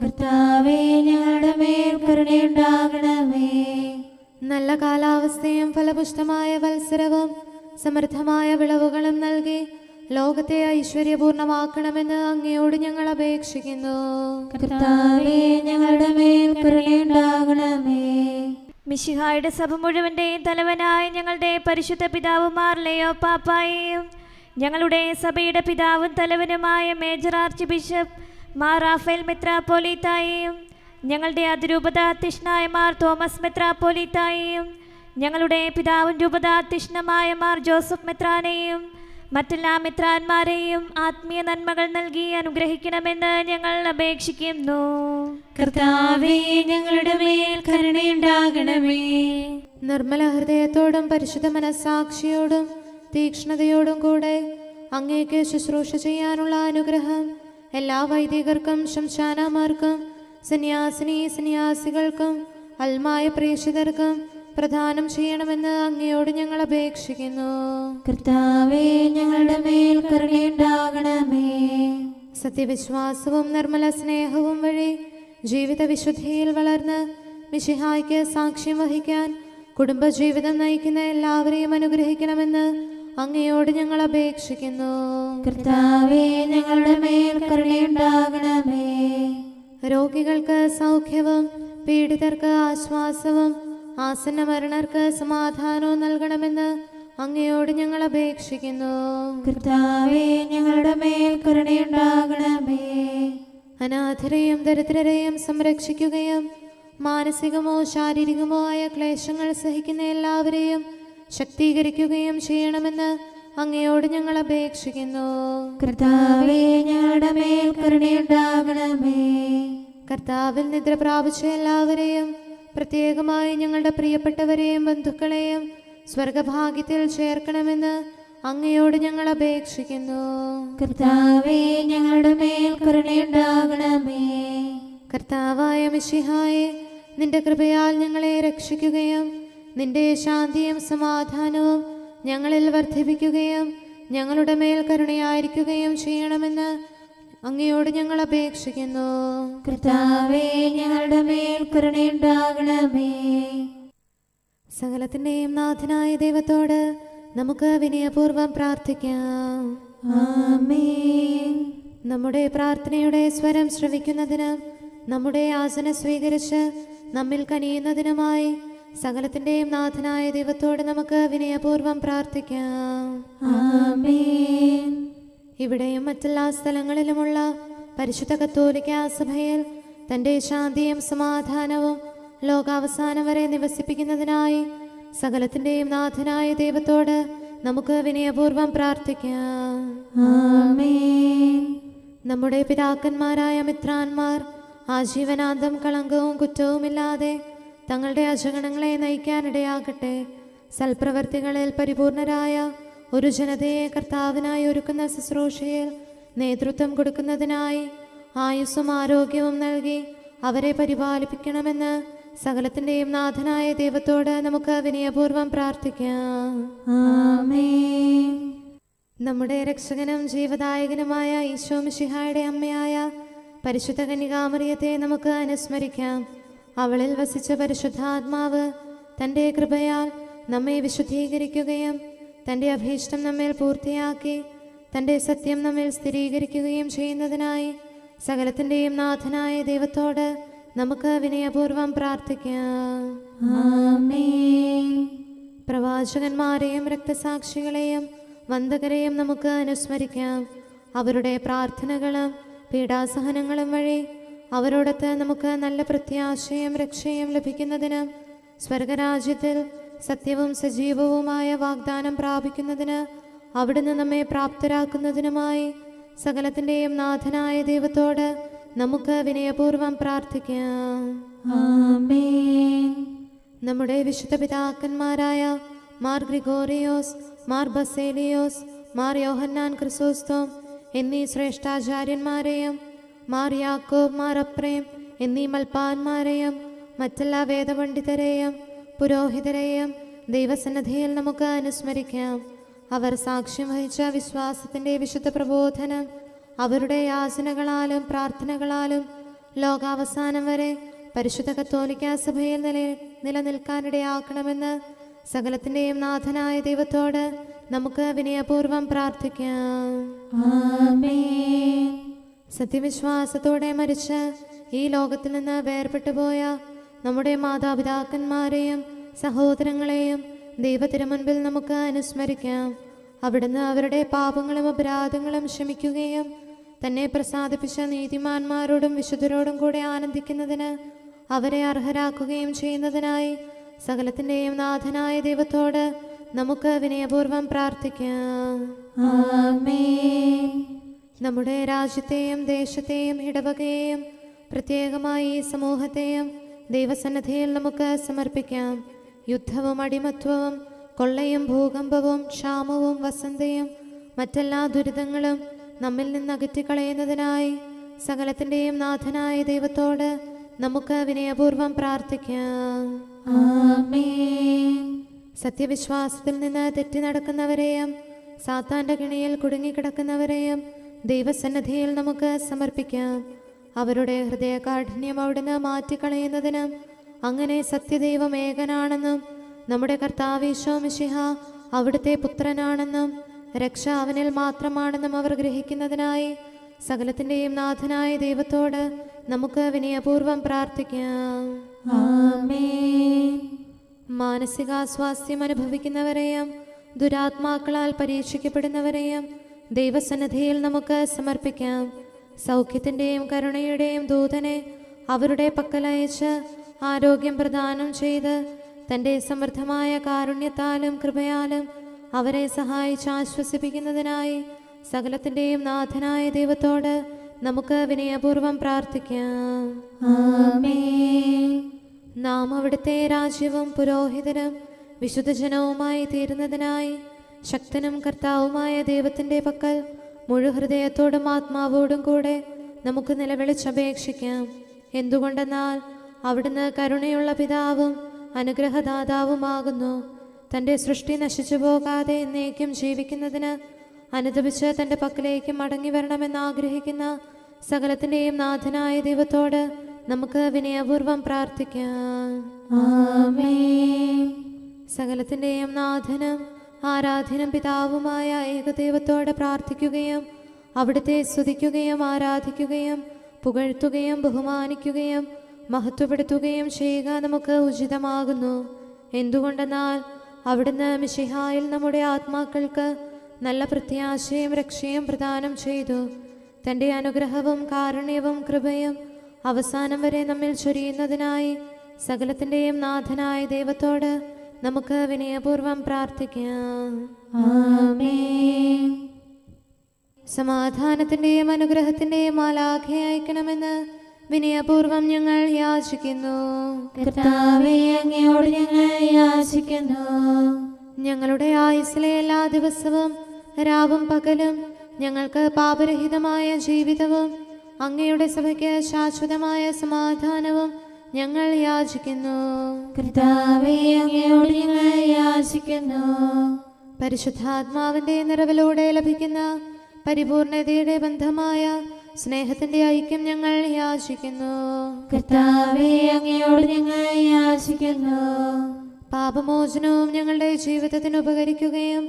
കർത്താവേ, ഞങ്ങളുടെ മേൽ കരുണയുണ്ടാകണമേ. നല്ല കാലാവസ്ഥയും ഫലപുഷ്ടമായ വത്സരവും സമൃദ്ധമായ വിളവുകളും നൽകി ലോകത്തെ ഐശ്വര്യപൂർണമാക്കണമെന്ന് അങ്ങയോട് ഞങ്ങൾ അപേക്ഷിക്കുന്നു. കർത്താവേ, ഞങ്ങളുടെ മേൽ കരുണയുണ്ടാകണമേ. മിശിഹായുടെ സഭ മുഴുവന്റെയും തലവനായ ഞങ്ങളുടെ പരിശുദ്ധ പിതാവുമാർ ലെയോ പാപ്പായെയും ഞങ്ങളുടെ സഭയുടെ പിതാവും തലവനുമായ major archbishop Mar Raphael മെത്രാപ്പോലീത്തായെയും ഞങ്ങളുടെ അതിരൂപതാധ്യക്ഷനായ മാർ തോമസ് മെത്രാപ്പോലീത്തായെയും ഞങ്ങളുടെ പിതാവും രൂപതാധ്യക്ഷനുമായ മാർ ജോസഫ് മെത്രാനെയും മറ്റെല്ലാ മെത്രാന്മാരെയും ആത്മീയ നന്മകൾ നൽകി അനുഗ്രഹിക്കണമെന്ന് ഞങ്ങൾ അപേക്ഷിക്കുന്നു. കർത്താവേ, ഞങ്ങളുടെ മേൽ കരുണയുണ്ടാകണമേ. നിർമ്മല ഹൃദയത്തോടും പരിശുദ്ധ മനസ്സാക്ഷിയോടും തീക്ഷ്ണതയോടും കൂടെ അങ്ങേക്ക് ശുശ്രൂഷ ചെയ്യാനുള്ള അനുഗ്രഹം എല്ലാ വൈദികർക്കും ശംശാനമാർക്കും സന്യാസികൾക്കും അൽമായ പ്രേക്ഷിതർക്കും പ്രദാനം ചെയ്യണമെന്ന് അങ്ങയോട് ഞങ്ങൾ അപേക്ഷിക്കുന്നു. കർത്താവേ, ഞങ്ങളുടെ മേൽ കരുണയുണ്ടാകണമേ. സത്യവിശ്വാസവും നിർമ്മല സ്നേഹവും വഴി ജീവിത വിശുദ്ധിയിൽ വളർന്ന് മിശിഹായ്ക്ക് സാക്ഷ്യം വഹിക്കാൻ കുടുംബജീവിതം നയിക്കുന്ന എല്ലാവരെയും അനുഗ്രഹിക്കണമെന്ന് അങ്ങയോട് ഞങ്ങൾ അപേക്ഷിക്കുന്നു. കർത്താവേ, ഞങ്ങളുടെ മേൽ കരുണയുണ്ടാകണമേ. രോഗികൾക്ക് സൗഖ്യവും പീഡിതർക്ക് ആശ്വാസവും ആസന്ന മരണർക്ക് സമാധാനവും നൽകണമെന്ന് അങ്ങയോട് ഞങ്ങൾ അപേക്ഷിക്കുന്നു. കർത്താവേ, ഞങ്ങളുടെ മേൽ കരുണയുണ്ടാകണമേ. അനാഥരെയും ദരിദ്രരെയും സംരക്ഷിക്കുകയും മാനസികമോ ശാരീരികമോ ആയ ക്ലേശങ്ങൾ സഹിക്കുന്ന എല്ലാവരെയും ശക്തീകരിക്കുകയും ചെയ്യണമെന്ന് അങ്ങയോട് ഞങ്ങൾ അപേക്ഷിക്കുന്നു. കർത്താവേ, ഞങ്ങളുടെ മേൽ കരുണയുണ്ടാകണമേ. കർത്താവിൽ നിദ്ര പ്രാപിച്ച എല്ലാവരെയും പ്രത്യേകമായി ഞങ്ങളുടെ പ്രിയപ്പെട്ടവരെയും ബന്ധുക്കളെയും സ്വർഗഭാഗ്യത്തിൽ ചേർക്കണമെന്ന് അങ്ങയോട് ഞങ്ങൾ അപേക്ഷിക്കുന്നു. കർത്താവേ, ഞങ്ങളുടെ മേൽ കരുണയുണ്ടാകണമേ. കർത്താവായ മിശിഹായെ, നിന്റെ കൃപയാൽ ഞങ്ങളെ രക്ഷിക്കുകയും നിന്റെ ശാന്തിയും സമാധാനവും ഞങ്ങളിൽ വർദ്ധിപ്പിക്കുകയും ഞങ്ങളുടെ മേൽ കരുണയായിരിക്കുകയും ചെയ്യണമെന്ന് അങ്ങയോട് ഞങ്ങൾ അപേക്ഷിക്കുന്നു. കർത്താവേ, ഞങ്ങളുടെ മേൽ കരുണയുണ്ടാകണമേ. സകലത്തിൻ്റെയും നാഥനായ ദൈവത്തോട് നമുക്ക് വിനയപൂർവ്വം പ്രാർത്ഥിക്കാം. ആമേൻ. നമ്മുടെ പ്രാർത്ഥനയുടെ സ്വരം ശ്രവിക്കുന്നതിനും നമ്മുടെ യാചന സ്വീകരിച്ച് നമ്മിൽ കനിയുന്നതിനുമായി സകലത്തിൻ്റെയും നാഥനായ ദൈവത്തോട് നമുക്ക് വിനയപൂർവ്വം പ്രാർത്ഥിക്കാം. ആമേൻ. ഇവിടെയും മറ്റെല്ലാ സ്ഥലങ്ങളിലുമുള്ള പരിശുദ്ധ കത്തോലിക്കാ സഭയിൽ തൻ്റെ ശാന്തിയും സമാധാനവും ലോകാവസാനം വരെ നിവസിപ്പിക്കുന്നതിനായി സകലത്തിൻ്റെയും നാഥനായ ദൈവത്തോട് നമുക്ക് വിനയപൂർവ്വം പ്രാർത്ഥിക്കാം. ആമേൻ. നമ്മുടെ പിതാക്കന്മാരായ മിത്രാന്മാർ ആജീവനാന്തം കളങ്കവും കുറ്റവുമില്ലാതെ തങ്ങളുടെ അജഗണങ്ങളെ നയിക്കാനിടയാകട്ടെ. സൽപ്രവർത്തികളിൽ പരിപൂർണരായ ഒരു ജനതയെ കർത്താവിനായി ഒരുക്കുന്ന ശുശ്രൂഷയിൽ നേതൃത്വം കൊടുക്കുന്നതിനായി ആയുസ്സും ആരോഗ്യവും നൽകി അവരെ പരിപാലിപ്പിക്കണമെന്ന് സകലത്തിൻ്റെയും നാഥനായ ദൈവത്തോട് നമുക്ക് വിനയപൂർവ്വം പ്രാർത്ഥിക്കാം. ആമേൻ. നമ്മുടെ രക്ഷകനും ജീവദായകനുമായ ഈശോ മിശിഹായുടെ അമ്മയായ പരിശുദ്ധ കന്യകാമറിയത്തെ നമുക്ക് അനുസ്മരിക്കാം. അവളിൽ വസിച്ച പരിശുദ്ധാത്മാവ് തൻ്റെ കൃപയാൽ നമ്മെ വിശുദ്ധീകരിക്കുകയും തൻ്റെ അഭീഷ്ടം നമ്മിൽ പൂർത്തിയാക്കി തൻ്റെ സത്യം നമ്മിൽ സ്ഥിരീകരിക്കുകയും ചെയ്യുന്നതിനായി സകലത്തിൻ്റെയും നാഥനായ ദൈവത്തോട് നമുക്ക് വിനയപൂർവ്വം പ്രാർത്ഥിക്കാം. ആമേൻ. പ്രവാചകന്മാരെയും രക്തസാക്ഷികളെയും വന്ദകരെയും നമുക്ക് അനുസ്മരിക്കാം. അവരുടെ പ്രാർത്ഥനകളും പീഡാസഹനങ്ങളും വഴി അവരോടൊത്ത് നമുക്ക് നല്ല പ്രത്യാശയും രക്ഷയും ലഭിക്കുന്നതിനും സ്വർഗരാജ്യത്തിൽ സത്യവും സജീവവുമായ വാഗ്ദാനം പ്രാപിക്കുന്നതിന് അവിടുന്ന് നമ്മെ പ്രാപ്തരാക്കുന്നതിനുമായി സകലത്തിൻ്റെയും നാഥനായ ദൈവത്തോട് നമുക്ക് വിനയപൂർവ്വം പ്രാർത്ഥിക്കാം. ആമേൻ. നമ്മുടെ വിശുദ്ധ പിതാക്കന്മാരായ മാർ ഗ്രിഗോറിയോസ്, മാർ ബസേലിയോസ്, മാർ യോഹന്നാൻ ക്രിസോസ്തോം എന്നീ ശ്രേഷ്ഠാചാര്യന്മാരെയും മാർ യാക്കോബ്, മാർ അപ്രേം എന്നീ മൽപ്പാന്മാരെയും മറ്റെല്ലാ വേദപണ്ഡിതരെയും പുരോഹിതരെയും ദൈവസന്നിധിയിൽ നമുക്ക് അനുസ്മരിക്കാം. അവർ സാക്ഷ്യം വഹിച്ച വിശ്വാസത്തിൻ്റെ വിശുദ്ധ പ്രബോധനം അവരുടെ യാചനകളാലും പ്രാർത്ഥനകളാലും ലോകാവസാനം വരെ പരിശുദ്ധ കത്തോലിക്കാ സഭയിൽ നിലനിൽക്കാനിടയാക്കണമെന്ന് സകലത്തിൻ്റെയും നാഥനായ ദൈവത്തോട് നമുക്ക് വിനയപൂർവ്വം പ്രാർത്ഥിക്കാം. ആമേൻ. സത്യവിശ്വാസത്തോടെ മരിച്ച് ഈ ലോകത്തിൽ നിന്ന് വേർപെട്ടു പോയ നമ്മുടെ മാതാപിതാക്കന്മാരെയും സഹോദരങ്ങളെയും ദൈവത്തിരുമുൻപിൽ നമുക്ക് അനുസ്മരിക്കാം. അവിടുന്ന് അവരുടെ പാപങ്ങളും അപരാധങ്ങളും ക്ഷമിക്കുകയും തന്നെ പ്രസാദിപ്പിച്ച നീതിമാന്മാരോടും വിശുദ്ധരോടും കൂടെ ആനന്ദിക്കുന്നതിന് അവരെ അർഹരാക്കുകയും ചെയ്യുന്നതിനായി സകലത്തിൻ്റെയും നാഥനായ ദൈവത്തോട് നമുക്ക് വിനയപൂർവ്വം പ്രാർത്ഥിക്കാം. ആമേൻ. നമ്മുടെ രാജ്യത്തെയും ദേശത്തെയും ഇടവകയെയും പ്രത്യേകമായി ഈ സമൂഹത്തെയും ദൈവസന്നിധിയിൽ നമുക്ക് സമർപ്പിക്കാം. യുദ്ധവും അടിമത്വവും കൊള്ളയും ഭൂകമ്പവും ക്ഷാമവും വസന്തയും മറ്റെല്ലാ ദുരിതങ്ങളും നമ്മിൽ നിന്ന് അകറ്റിക്കളയുന്നതിനായി സകലത്തിൻ്റെയും നാഥനായ ദൈവത്തോട് നമുക്ക് വിനയപൂർവ്വം പ്രാർത്ഥിക്കാം. ആമേൻ. സത്യവിശ്വാസത്തിൽ നിന്ന് തെറ്റി നടക്കുന്നവരെയും സാത്താൻ്റെ കിണിയിൽ കുടുങ്ങിക്കിടക്കുന്നവരെയും ദൈവസന്നിധിയിൽ നമുക്ക് സമർപ്പിക്കാം. അവരുടെ ഹൃദയകാഠിന്യം അവിടുന്ന് മാറ്റിക്കളയുന്നതിനും അങ്ങനെ സത്യദൈവം ഏകനാണെന്നും നമ്മുടെ കർത്താവ് ഈശോ മിശിഹ അവിടുത്തെ പുത്രനാണെന്നും രക്ഷ അവനിൽ മാത്രമാണെന്നും അവർ ഗ്രഹിക്കുന്നതിനായി സകലത്തിൻ്റെയും നാഥനായ ദൈവത്തോട് നമുക്ക് വിനയപൂർവ്വം പ്രാർത്ഥിക്കാം. ആമേൻ. മാനസികാസ്വാസ്ഥ്യം അനുഭവിക്കുന്നവരെയും ദുരാത്മാക്കളാൽ പരീക്ഷിക്കപ്പെടുന്നവരെയും ദൈവസന്നിധിയിൽ നമുക്ക് സമർപ്പിക്കാം. സൗഖ്യത്തിൻ്റെയും കരുണയുടെയും ദൂതനെ അവരുടെ പക്കലയച്ച് ആരോഗ്യം പ്രദാനം ചെയ്ത് തൻ്റെ സമൃദ്ധമായ കാരുണ്യത്താലും കൃപയാലും അവരെ സഹായിച്ച് ആശ്വസിപ്പിക്കുന്നതിനായി സകലത്തിൻ്റെയും നാഥനായ ദൈവത്തോട് നമുക്ക് വിനയപൂർവ്വം പ്രാർത്ഥിക്കാം. ആമേൻ. നാം അവിടുത്തെ രാജ്യവും പുരോഹിതനും വിശുദ്ധജനവുമായി തീരുന്നതിനായി ശക്തനും കർത്താവുമായ ദൈവത്തിൻ്റെ പക്കൽ മുഴുഹൃദയത്തോടും ആത്മാവോടും കൂടെ നമുക്ക് നിലവിളിച്ചപേക്ഷിക്കാം. എന്തുകൊണ്ടെന്നാൽ അവിടുന്ന് കരുണയുള്ള പിതാവും അനുഗ്രഹദാതാവുമാകുന്നു. തൻ്റെ സൃഷ്ടി നശിച്ചു പോകാതെ എന്നേക്കും ജീവിക്കുന്നതിന് അനുദപിച്ച് തൻ്റെ പക്കലേക്ക് മടങ്ങി വരണമെന്ന് ആഗ്രഹിക്കുന്ന സകലത്തിൻ്റെയും നാഥനായ ദൈവത്തോട് നമുക്ക് വിനയപൂർവ്വം പ്രാർത്ഥിക്കാം. ആമേൻ. സകലത്തിൻ്റെയും നാഥനും ആരാധ്യനും പിതാവുമായ ഏകദൈവത്തോട് പ്രാർത്ഥിക്കുകയും അവിടുത്തെ സ്തുതിക്കുകയും ആരാധിക്കുകയും പുകഴ്ത്തുകയും ബഹുമാനിക്കുകയും മഹത്വപ്പെടുത്തുകയും ചെയ്യുക നമുക്ക് ഉചിതമാകുന്നു. എന്തുകൊണ്ടെന്നാൽ അവിടുന്ന് മിശിഹായിൽ നമ്മുടെ ആത്മാക്കൾക്ക് നല്ല പ്രത്യാശയും രക്ഷയും പ്രദാനം ചെയ്തു. തൻ്റെ അനുഗ്രഹവും കാരുണ്യവും കൃപയും അവസാനം വരെ നമ്മിൽ ചൊരിയുന്നതിനായി സകലത്തിൻ്റെയും നാഥനായ ദൈവത്തോട് നമുക്ക് വിനയപൂർവ്വം പ്രാർത്ഥിക്കാം. ആമേൻ. സമാധാനത്തിൻ്റെയും അനുഗ്രഹത്തിൻ്റെയും മാലാഖയെ അയക്കണമെന്ന് വിനയപൂർവ്വം ഞങ്ങൾ യാചിക്കുന്നു. കർത്താവേ, അങ്ങയോട് ഞങ്ങൾ യാചിക്കുന്നു. ഞങ്ങളുടെ ആയുസ്സിലെ എല്ലാ ദിവസവും രാവും പകലും ഞങ്ങൾക്ക് പാപരഹിതമായ ജീവിതവും അങ്ങയുടെ സഭയ്ക്ക് ശാശ്വതമായ സമാധാനവും ഞങ്ങൾ യാചിക്കുന്നു. കർത്താവേ, അങ്ങയോട് ഞങ്ങൾ യാചിക്കുന്നു. പരിശുദ്ധാത്മാവിന്റെ നിറവിലൂടെ ലഭിക്കുന്ന പരിപൂർണതയുടെ ബന്ധമായ സ്നേഹത്തിന്റെ ഐക്യം ഞങ്ങൾ യാചിക്കുന്നു. കർത്താവേ, അങ്ങയോട് ഞങ്ങൾ യാചിക്കുന്നു. പാപമോചനവും ഞങ്ങളുടെ ജീവിതത്തിന് ഉപകരിക്കുകയും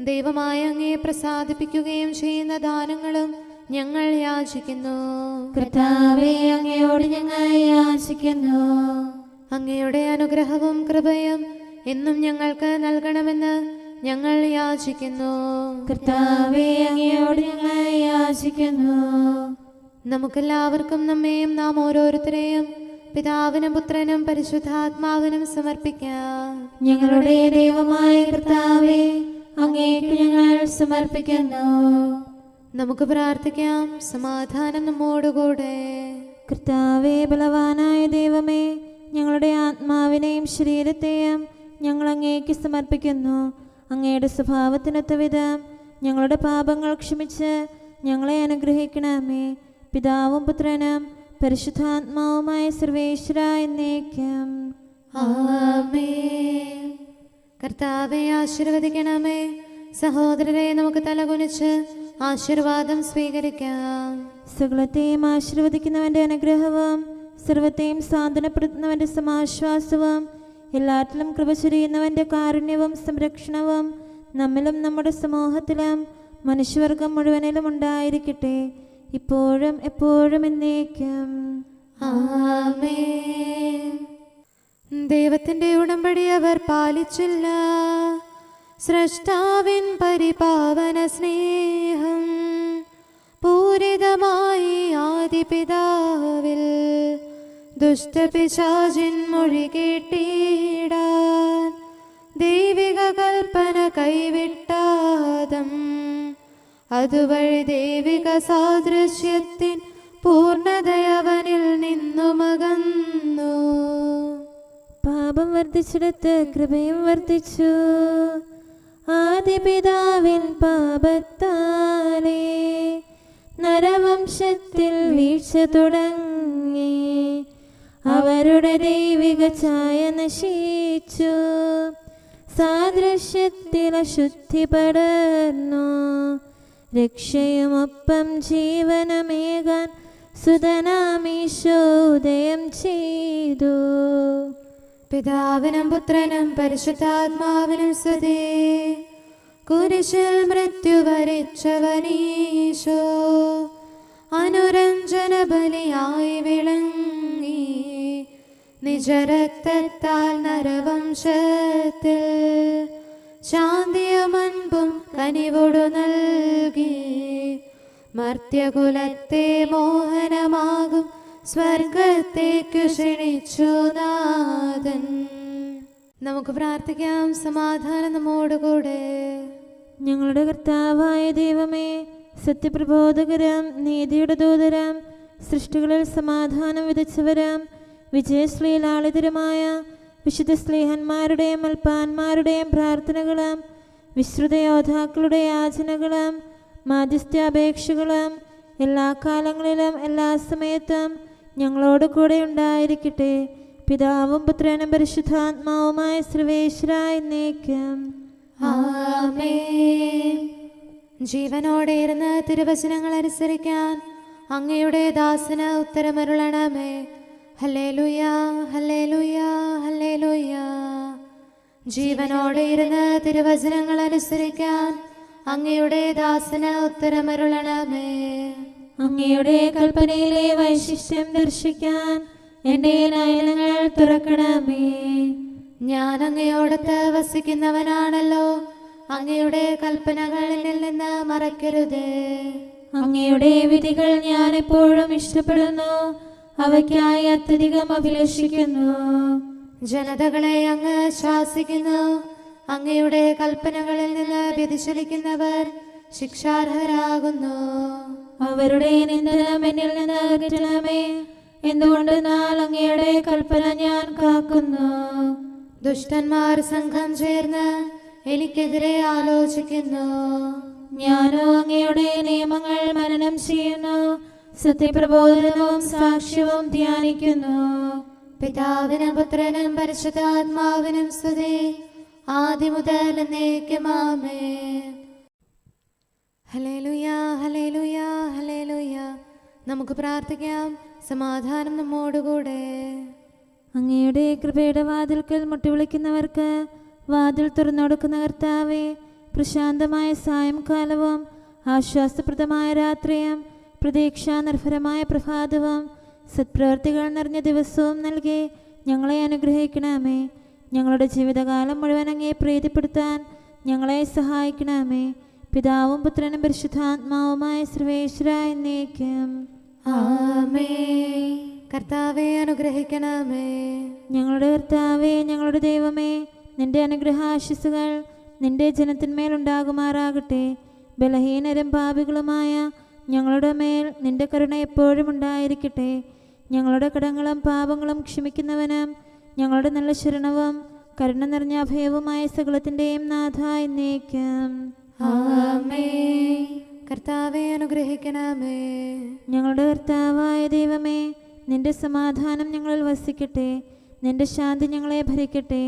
ദൈവമായ അങ്ങയെ പ്രസാദിപ്പിക്കുകയും ചെയ്യുന്ന ദാനങ്ങളും ഞങ്ങൾ യാചിക്കുന്നു. കർത്താവേ, അങ്ങയോട് ഞങ്ങൾ യാചിക്കുന്നു. അങ്ങയുടെ അനുഗ്രഹവും കൃപയും എന്നും ഞങ്ങൾക്ക് നൽകണമെന്ന് ഞങ്ങൾ യാചിക്കുന്നു. കർത്താവേ, അങ്ങയോട് ഞങ്ങൾ യാചിക്കുന്നു. നമുക്കെല്ലാവർക്കും നമ്മെയും നാം ഓരോരുത്തരെയും പിതാവിനും പുത്രനും പരിശുദ്ധാത്മാവിനും സമർപ്പിക്കാം. ഞങ്ങളുടെ ദൈവമായ കർത്താവേ, അങ്ങേക്ക് ഞങ്ങൾ സമർപ്പിക്കുന്നു. നമുക്ക് പ്രാർത്ഥിക്കാം. സമാധാനം നമ്മോടുകൂടെ. കർത്താവേ, ബലവാനായ ദൈവമേ, ഞങ്ങളുടെ ആത്മാവിനെയും ശരീരത്തെയും ഞങ്ങൾ അങ്ങേക്ക് സമർപ്പിക്കുന്നു. അങ്ങയുടെ സ്വഭാവത്തിനൊത്ത വിധം ഞങ്ങളുടെ പാപങ്ങൾ ക്ഷമിച്ച് ഞങ്ങളെ അനുഗ്രഹിക്കണമേ. പിതാവും പുത്രനും പരിശുദ്ധാത്മാവുമായ സർവേശ്വര എന്നേക്കും. ആമേൻ. കർത്താവെ ആശീർവദിക്കണമേ. സഹോദരരെ, നമുക്ക് തലകുനിച്ച് ആശീർവാദം സ്വീകരിക്കാം. സകലത്തെയും ആശീർവദിക്കുന്നവന്റെ അനുഗ്രഹവും സർവത്തെയും സാന്ത്വനപ്പെടുത്തുന്നവന്റെ സമാശ്വാസവും എല്ലാറ്റിലും കൃപ ചൊരിയുന്നവന്റെ കാരുണ്യവും സംരക്ഷണവും നമ്മിലും നമ്മുടെ സമൂഹത്തിലും മനുഷ്യവർഗം മുഴുവനിലും ഉണ്ടായിരിക്കട്ടെ, ഇപ്പോഴും എപ്പോഴും എന്നേക്കും. ആമേൻ. ദൈവത്തിന്റെ ഉടമ്പടി അവർ പാലിച്ചില്ല. സ്രഷ്ടാവിൻ പരിപാവന സ്നേഹം പൂരിതമായി ആദിപിതാവിൽ ദുഷ്ടപിശാചിൻ മൊഴി കേട്ടിടാൻ ദൈവിക കൽപ്പന കൈവിട്ടാദം അതുവഴി ദൈവിക സാദൃശ്യത്തിൻ പൂർണ്ണതയവനിൽ നിന്നുമകന്നു. പാപം വർദ്ധിച്ചിടത്ത് കൃപയും വർദ്ധിച്ചു. ആദിപിതാവിൻ പാപത്താലേ നരവംശത്തിൽ വീഴ്ച തുടങ്ങി. അവരുടെ ദൈവിക ഛായ നശിച്ചു. സാദൃശ്യത്തിൽ അശുദ്ധി പടർന്നു. രക്ഷയുമൊപ്പം ജീവനമേകാൻ സുതനാമീശോദയം ചെയ്തു. പിതാവിനും പുത്രനും പരിശുദ്ധാത്മാവിനും സ്തുതി. കുരിശിൽ മൃത്യു വരിച്ചവനീശോ അനുരഞ്ജന ബലിയായി വിളങ്ങി. നിജരക്തത്താൽ നരവംശത്തിൽ ശാന്തിയും അൻപും കനിവോടു നൽകി. മർത്യകുലത്തെ മോഹനമാകും സ്വർഗത്തേക്കു ക്ഷണിച്ചു നാഥൻ. നമുക്ക് പ്രാർത്ഥിക്കാം. സമാധാനം നമ്മോടുകൂടെ. ഞങ്ങളുടെ കർത്താവായ ദൈവമേ, സത്യപ്രബോധകരം നീതിയുടെ ദൂതരം സൃഷ്ടികളിൽ സമാധാനം വിതച്ചവരം വിജയശ്രീലാളിതരുമായ വിശുദ്ധ സ്ലീഹന്മാരുടെയും അൽപ്പാന്മാരുടെയും പ്രാർത്ഥനകളും വിശ്രുത യോദ്ധാക്കളുടെ യാചനകളും മാധ്യസ്ഥാപേക്ഷകളും എല്ലാ കാലങ്ങളിലും എല്ലാ സമയത്തും ഞങ്ങളോട് കൂടെ ഉണ്ടായിരിക്കട്ടെ, പിതാവും പുത്രനും പരിശുദ്ധാത്മാവുമായ സർവേശ്വരായ എന്നേക്കും. ആമേൻ. ജീവനോടെ ഇരുന്ന് തിരുവചനങ്ങൾ അനുസരിക്കാൻ അങ്ങയുടെ ദാസന് ഉത്തരമരുളണമേ. Hallelujah, hallelujah, hallelujah. ജീവനോടെ ഇരുന്ന് തിരുവചനങ്ങൾ അനുസരിക്കാൻ അങ്ങയുടെ ദാസന് ഉത്തരമരുളണമേ. അങ്ങയുടെ കൽപ്പനയിലെ വൈശിഷ്ട്യം ദർശിക്കാൻ എൻ്റെ നയനങ്ങൾ തുറക്കണമേ. ഞാൻ അങ്ങയോടത്ത് വസിക്കുന്നവനാണല്ലോ, അങ്ങയുടെ കൽപ്പനകൾ എന്നിൽ നിന്ന് മറക്കരുതേ. അങ്ങയുടെ വിധികൾ ഞാൻ എപ്പോഴും ഇഷ്ടപ്പെടുന്നു, അവയ്ക്കായി അത്യധികം അഭിലഷിക്കുന്നു. ജനതകളെ അങ്ങ് ശാസിക്കുന്നു, അങ്ങയുടെ കൽപ്പനകളിൽ നിന്ന് വ്യതിചലിക്കുന്നവർ ശിക്ഷാർഹരാകുന്നു. അവരുടെ നിന്ദനം എന്നിൽ നിന്ന് അകറ്റണമേ. എന്തുകൊണ്ടെന്നാൽ അങ്ങയുടെ കൽപ്പന ഞാൻ കാക്കുന്നു. ദുഷ്ടന്മാർ സംഘം ചേർന്ന് എനിക്കെതിരെ ആലോചിക്കുന്നു. ഞാനോ അങ്ങയുടെ നിയമങ്ങൾ മനനം ചെയ്യുന്നു, സത്യപ്രബോധനവും സാക്ഷ്യവും ധ്യാനിക്കുന്നു. പിതാവിനും പുത്രനും പരിശുദ്ധാത്മാവിനും സ്തുതി, ആദ്യം മുതൽ എന്നേക്കും ആമേൻ. Hallelujah, hallelujah, hallelujah. നമുക്ക് പ്രാർത്ഥിക്കാം. സമാധാനം നമ്മോടുകൂടെ. അങ്ങയുടെ കൃപയുടെ വാതിൽക്കൽ മുട്ടിവിളിക്കുന്നവർക്ക് വാതിൽ തുറന്നുകൊടുക്കുന്ന കർത്താവേ, പ്രശാന്തമായ സായംകാലവും ആശ്വാസപ്രദമായ രാത്രിയും പ്രതീക്ഷാനിർഭരമായ പ്രഭാതവും സത്പ്രവർത്തികൾ നിറഞ്ഞ ദിവസവും നൽകി ഞങ്ങളെ അനുഗ്രഹിക്കണമേ. ഞങ്ങളുടെ ജീവിതകാലം മുഴുവൻ അങ്ങയെ പ്രീതിപ്പെടുത്താൻ ഞങ്ങളെ സഹായിക്കണമേ. പിതാവും പുത്രനും പരിശുദ്ധാത്മാവുമായ സർവേശ്വരായ എന്നേക്കും. ആമേൻ. കർത്താവെ അനുഗ്രഹിക്കണമേ. ഞങ്ങളുടെ കർത്താവേ, ഞങ്ങളുടെ ദൈവമേ, നിന്റെ അനുഗ്രഹാശിസുകൾ നിന്റെ ജനത്തിന്മേലുണ്ടാകുമാറാകട്ടെ. ബലഹീനരും പാപികളുമായ ഞങ്ങളുടെ മേൽ നിന്റെ കരുണ എപ്പോഴും ഉണ്ടായിരിക്കട്ടെ. ഞങ്ങളുടെ കടങ്ങളും പാപങ്ങളും ക്ഷമിക്കുന്നവനും ഞങ്ങളുടെ നല്ല ശരണവും കരുണ നിറഞ്ഞ അഭയവുമായ സകലത്തിൻ്റെയും നാഥ എന്നേക്കും. ആമേൻ. കർത്താവെ അനുഗ്രഹിക്കണമേ. ഞങ്ങളുടെ കർത്താവായ ദൈവമേ, നിന്റെ സമാധാനം ഞങ്ങളിൽ വസിക്കട്ടെ. നിന്റെ ശാന്തി ഞങ്ങളെ ഭരിക്കട്ടെ.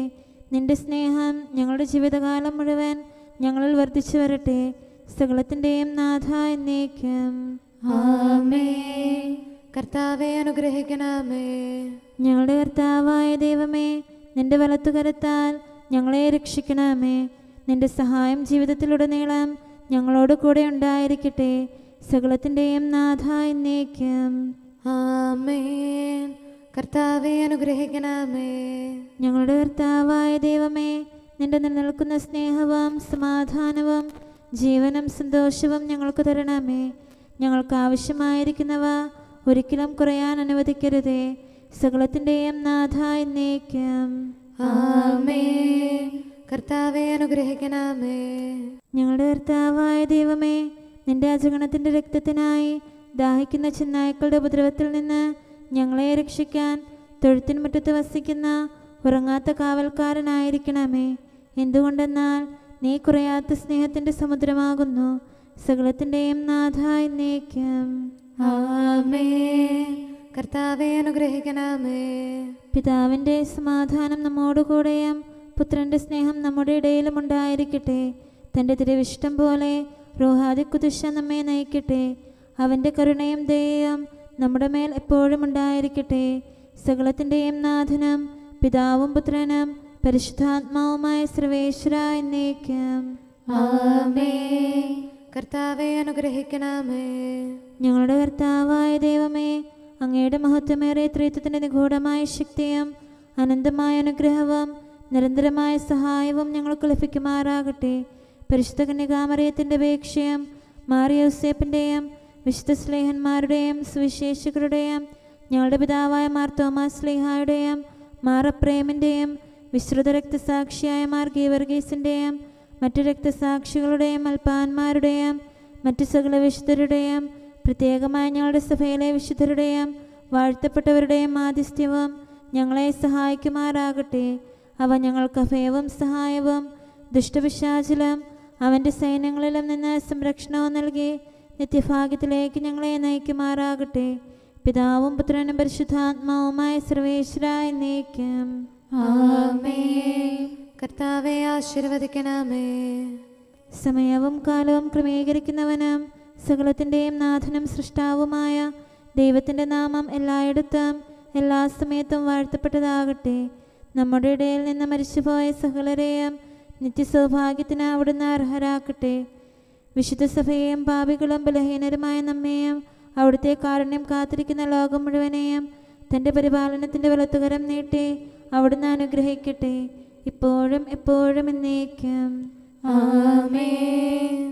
നിന്റെ സ്നേഹം ഞങ്ങളുടെ ജീവിതകാലം മുഴുവൻ ഞങ്ങളിൽ വർദ്ധിച്ചു വരട്ടെ. സകലത്തിൻ്റെയും നാഥ എന്നേക്കും. ആമേൻ. കർത്താവെ അനുഗ്രഹിക്കണമേ. ഞങ്ങളുടെ കർത്താവായ ദൈവമേ, നിന്റെ വലത്തുകരത്താൽ ഞങ്ങളെ രക്ഷിക്കണമേ. നിന്റെ സഹായം ജീവിതത്തിലുടനീളം ഞങ്ങളോട് കൂടെ ഉണ്ടായിരിക്കട്ടെ. സകലത്തിൻ്റെയും നാഥ എന്നേക്കും. ആമേൻ. കർത്താവെ അനുഗ്രഹിക്കണമേ. ഞങ്ങളുടെ കർത്താവായ ദൈവമേ, നിന്റെ നിലനിൽക്കുന്ന സ്നേഹവും സമാധാനവും ജീവനും സന്തോഷവും ഞങ്ങൾക്ക് തരണമേ. ഞങ്ങൾക്ക് ആവശ്യമായിരിക്കുന്നവ ഒരിക്കലും കുറയാൻ അനുവദിക്കരുതേ. സകലത്തിൻ്റെയും നാഥ എന്നേക്കും. ആമേൻ. കർത്താവെ അനുഗ്രഹിക്കണമേ. ഞങ്ങളുടെ കർത്താവായ ദൈവമേ, നിന്റെ അജഗണത്തിൻ്റെ രക്തത്തിനായി ദാഹിക്കുന്ന ചെന്നായ്ക്കളുടെ ഉപദ്രവത്തിൽ നിന്ന് ഞങ്ങളെ രക്ഷിക്കാൻ തൊഴുത്തിൻ മുറ്റത്ത് വസിക്കുന്ന ഉറങ്ങാത്ത കാവൽക്കാരനായിരിക്കണമേ. എന്തുകൊണ്ടെന്നാൽ നീ കുറയാത്ത സ്നേഹത്തിൻ്റെ സമുദ്രമാകുന്നു. സകലത്തിൻ്റെയും നാഥ എന്നേക്കും. ആമേൻ. കർത്താവെ അനുഗ്രഹിക്കണമേ. പിതാവിൻ്റെ സമാധാനം നമ്മോടുകൂടെയും പുത്രൻ്റെ സ്നേഹം നമ്മുടെ ഇടയിലും ഉണ്ടായിരിക്കട്ടെ. തൻ്റെ തിരുവിഷ്ടം പോലെ റൂഹാദിക്കുദിശ നമ്മെ നയിക്കട്ടെ. അവൻ്റെ കരുണയും ദയയും നമ്മുടെ മേൽ എപ്പോഴും ഉണ്ടായിരിക്കട്ടെ. സകലത്തിൻ്റെയും നാഥനും പിതാവും പുത്രനും പരിശുദ്ധാത്മാവുമായ സർവേശ്വരായ എന്നേക്കും. ആമേൻ. കർത്താവെ അനുഗ്രഹിക്കണമേ. ഞങ്ങളുടെ കർത്താവായ ദൈവമേ, അങ്ങയുടെ മഹത്വമേറിയ ത്രിത്വത്തിൻ്റെ നിഗൂഢമായ ശക്തിയും അനന്തമായ അനുഗ്രഹവും നിരന്തരമായ സഹായവും ഞങ്ങൾക്ക് ലഭിക്കുമാറാകട്ടെ. പരിശുദ്ധ കന്യകാമറിയത്തിൻ്റെ അപേക്ഷയും മാറിയോസേപ്പിൻ്റെയും വിശുദ്ധ സ്ലേഹന്മാരുടെയും സുവിശേഷകരുടെയും ഞങ്ങളുടെ പിതാവായ മാർ തോമാസ് സ്ലീഹായുടെയും മാർ അപ്രേമിൻ്റെയും വിശ്രുത രക്തസാക്ഷിയായ മാർ ഗീവർഗീസിൻ്റെയും മറ്റു രക്തസാക്ഷികളുടെയും അൽപ്പാന്മാരുടെയും മറ്റു സകല വിശുദ്ധരുടെയും പ്രത്യേകമായ ഞങ്ങളുടെ സഭയിലെ വിശുദ്ധരുടെയും വാഴ്ത്തപ്പെട്ടവരുടെയും ആതിഥ്യവും ഞങ്ങളെ സഹായിക്കുമാറാകട്ടെ. അവ ഞങ്ങൾക്ക് അഭയവും സഹായവും ദുഷ്ടപിശാചിലും അവൻ്റെ സൈന്യങ്ങളിലും നിന്ന് സംരക്ഷണവും നൽകി നിത്യഭാഗ്യത്തിലേക്ക് ഞങ്ങളെ നയിക്കുമാറാകട്ടെ. പിതാവും പുത്രനും പരിശുദ്ധാത്മാവുമായ സർവേശ്വരായ എന്നേക്കും. ആമേൻ. കർത്താവെ ആശീർവദിക്കണമേ. സമയവും കാലവും ക്രമീകരിക്കുന്നവനും സകലത്തിൻ്റെയും നാഥനും സൃഷ്ടാവുമായ ദൈവത്തിൻ്റെ നാമം എല്ലായിടത്തും എല്ലാ സമയത്തും വാഴ്ത്തപ്പെട്ടതാകട്ടെ. നമ്മുടെ ഇടയിൽ നിന്ന് മരിച്ചുപോയ സകലരെയും നിത്യസൗഭാഗ്യത്തിന് അവിടുന്ന് അർഹരാക്കട്ടെ. വിശുദ്ധ സഭയെയും പാപികളും ബലഹീനരുമായ നമ്മെയും അവിടുത്തെ കാരുണ്യം കാത്തിരിക്കുന്ന ലോകം മുഴുവനെയും തൻ്റെ പരിപാലനത്തിൻ്റെ വലത്തുകരം നീട്ടി അവിടുന്ന് അനുഗ്രഹിക്കട്ടെ, ഇപ്പോഴും എപ്പോഴും എന്നേക്കും. ആമേൻ.